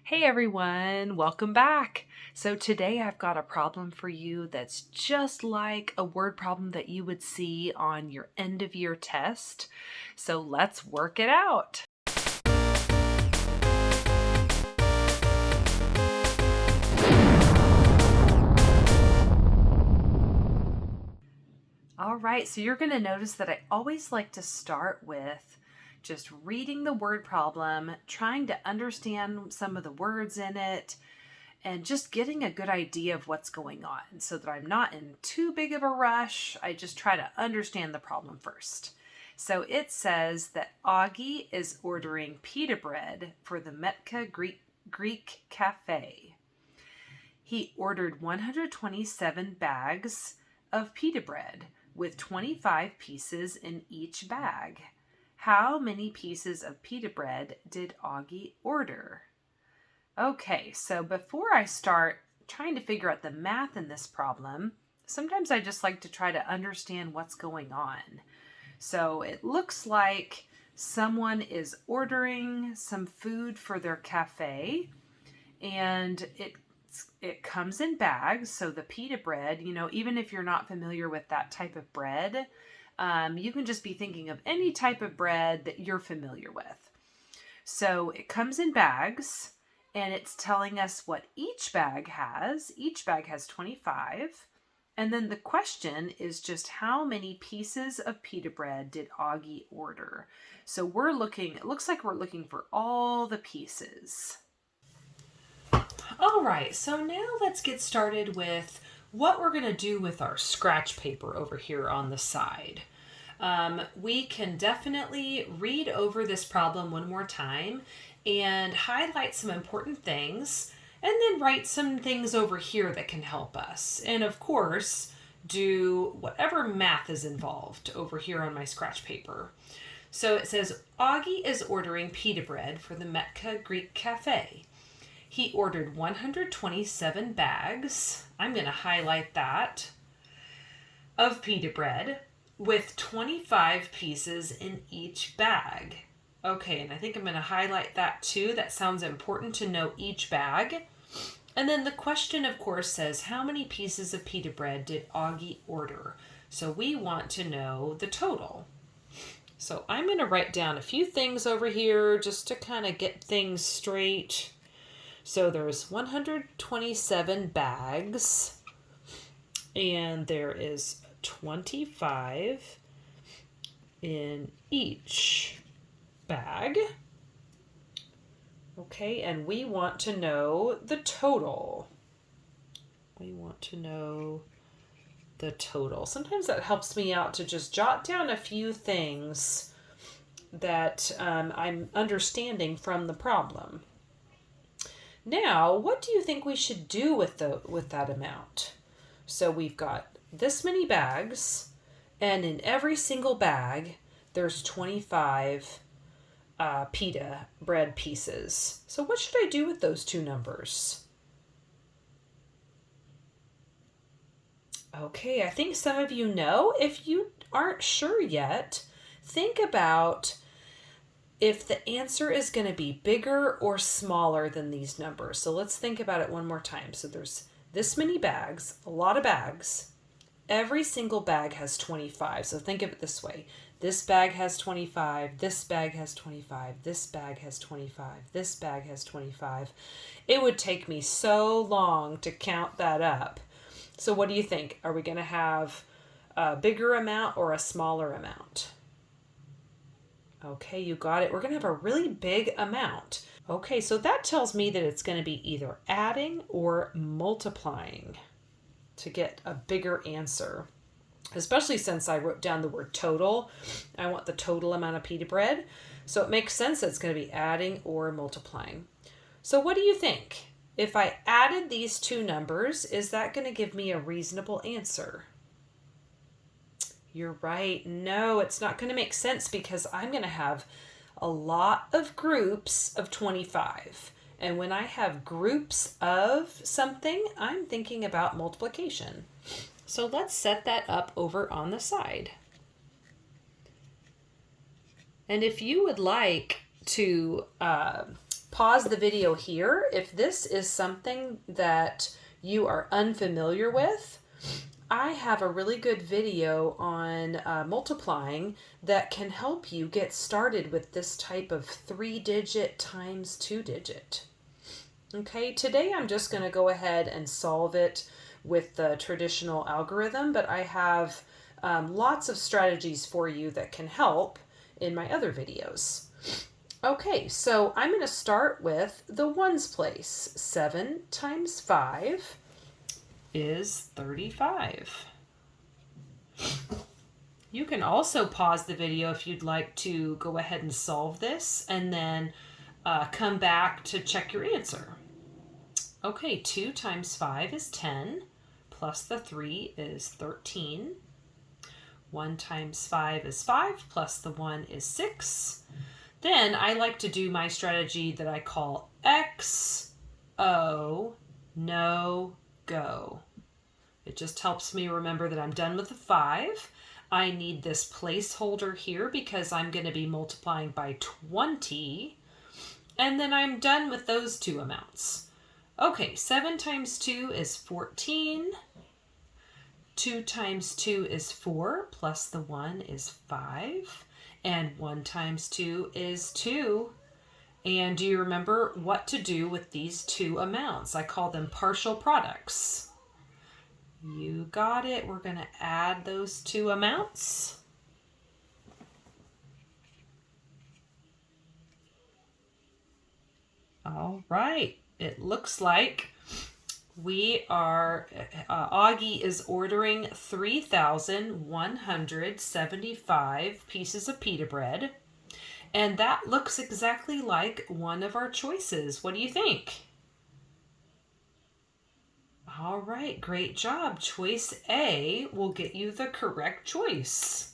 Hey everyone, welcome back. So today I've got a problem for you that's just like a word problem that you would see on your end of year test. So let's work it out. All right, so you're going to notice that I always like to start with just reading the word problem, trying to understand some of the words in it, and just getting a good idea of what's going on so that I'm not in too big of a rush. I just try to understand the problem first. So it says that Augie is ordering pita bread for the Metka Greek Cafe. He ordered 127 bags of pita bread with 25 pieces in each bag. How many pieces of pita bread did Augie order? Okay, so before I start trying to figure out the math in this problem, sometimes I just like to try to understand what's going on. So it looks like someone is ordering some food for their cafe, and it comes in bags. So the pita bread, even if you're not familiar with that type of bread, you can just be thinking of any type of bread that you're familiar with. So it comes in bags, and it's telling us what each bag has. Each bag has 25. And then the question is just how many pieces of pita bread did Augie order? So it looks like we're looking for all the pieces. All right, so now let's get started with what we're going to do with our scratch paper over here on the side. We can definitely read over this problem one more time and highlight some important things, and then write some things over here that can help us. And of course, do whatever math is involved over here on my scratch paper. So it says, Augie is ordering pita bread for the Metka Greek Cafe. He ordered 127 bags, I'm going to highlight that, of pita bread with 25 pieces in each bag. Okay, and I think I'm going to highlight that too. That sounds important to know each bag. And then the question, of course, says, how many pieces of pita bread did Augie order? So we want to know the total. So I'm going to write down a few things over here just to kind of get things straight. So there's 127 bags, and there is 25 in each bag. Okay, and we want to know the total. Sometimes that helps me out to just jot down a few things that I'm understanding from the problem. Now, what do you think we should do with that amount? So we've got this many bags, and in every single bag, there's 25 pita bread pieces. So what should I do with those two numbers? Okay, I think some of you know. If you aren't sure yet, think about if the answer is going to be bigger or smaller than these numbers. So let's think about it one more time. So there's this many bags, a lot of bags. Every single bag has 25. So think of it this way. This bag has 25, this bag has 25, this bag has 25, this bag has 25. It would take me so long to count that up. So what do you think? Are we going to have a bigger amount or a smaller amount? Okay, you got it. We're going to have a really big amount. Okay, so that tells me that it's going to be either adding or multiplying to get a bigger answer. Especially since I wrote down the word total. I want the total amount of pita bread. So it makes sense that it's going to be adding or multiplying. So what do you think? If I added these two numbers, is that going to give me a reasonable answer? You're right. No, it's not going to make sense because I'm going to have a lot of groups of 25. And when I have groups of something, I'm thinking about multiplication. So let's set that up over on the side. And if you would like to pause the video here if this is something that you are unfamiliar with. I have a really good video on multiplying that can help you get started with this type of 3-digit times 2-digit. Okay, today I'm just going to go ahead and solve it with the traditional algorithm, but I have lots of strategies for you that can help in my other videos. Okay, so I'm going to start with the ones place. 7 times 5 is 35. You can also pause the video if you'd like to go ahead and solve this and then come back to check your answer. Okay, 2 times 5 is 10, plus the 3 is 13. 1 times 5 is 5, plus the 1 is 6. Then I like to do my strategy that I call X, O, no, go. It just helps me remember that I'm done with the 5. I need this placeholder here because I'm going to be multiplying by 20. And then I'm done with those two amounts. Okay, 7 times 2 is 14. 2 times 2 is 4, plus the 1 is 5. And 1 times 2 is 2. And do you remember what to do with these two amounts? I call them partial products. You got it. We're going to add those two amounts. All right. It looks like we are, Augie is ordering 3,175 pieces of pita bread. And that looks exactly like one of our choices. What do you think? All right, great job. Choice A will get you the correct choice.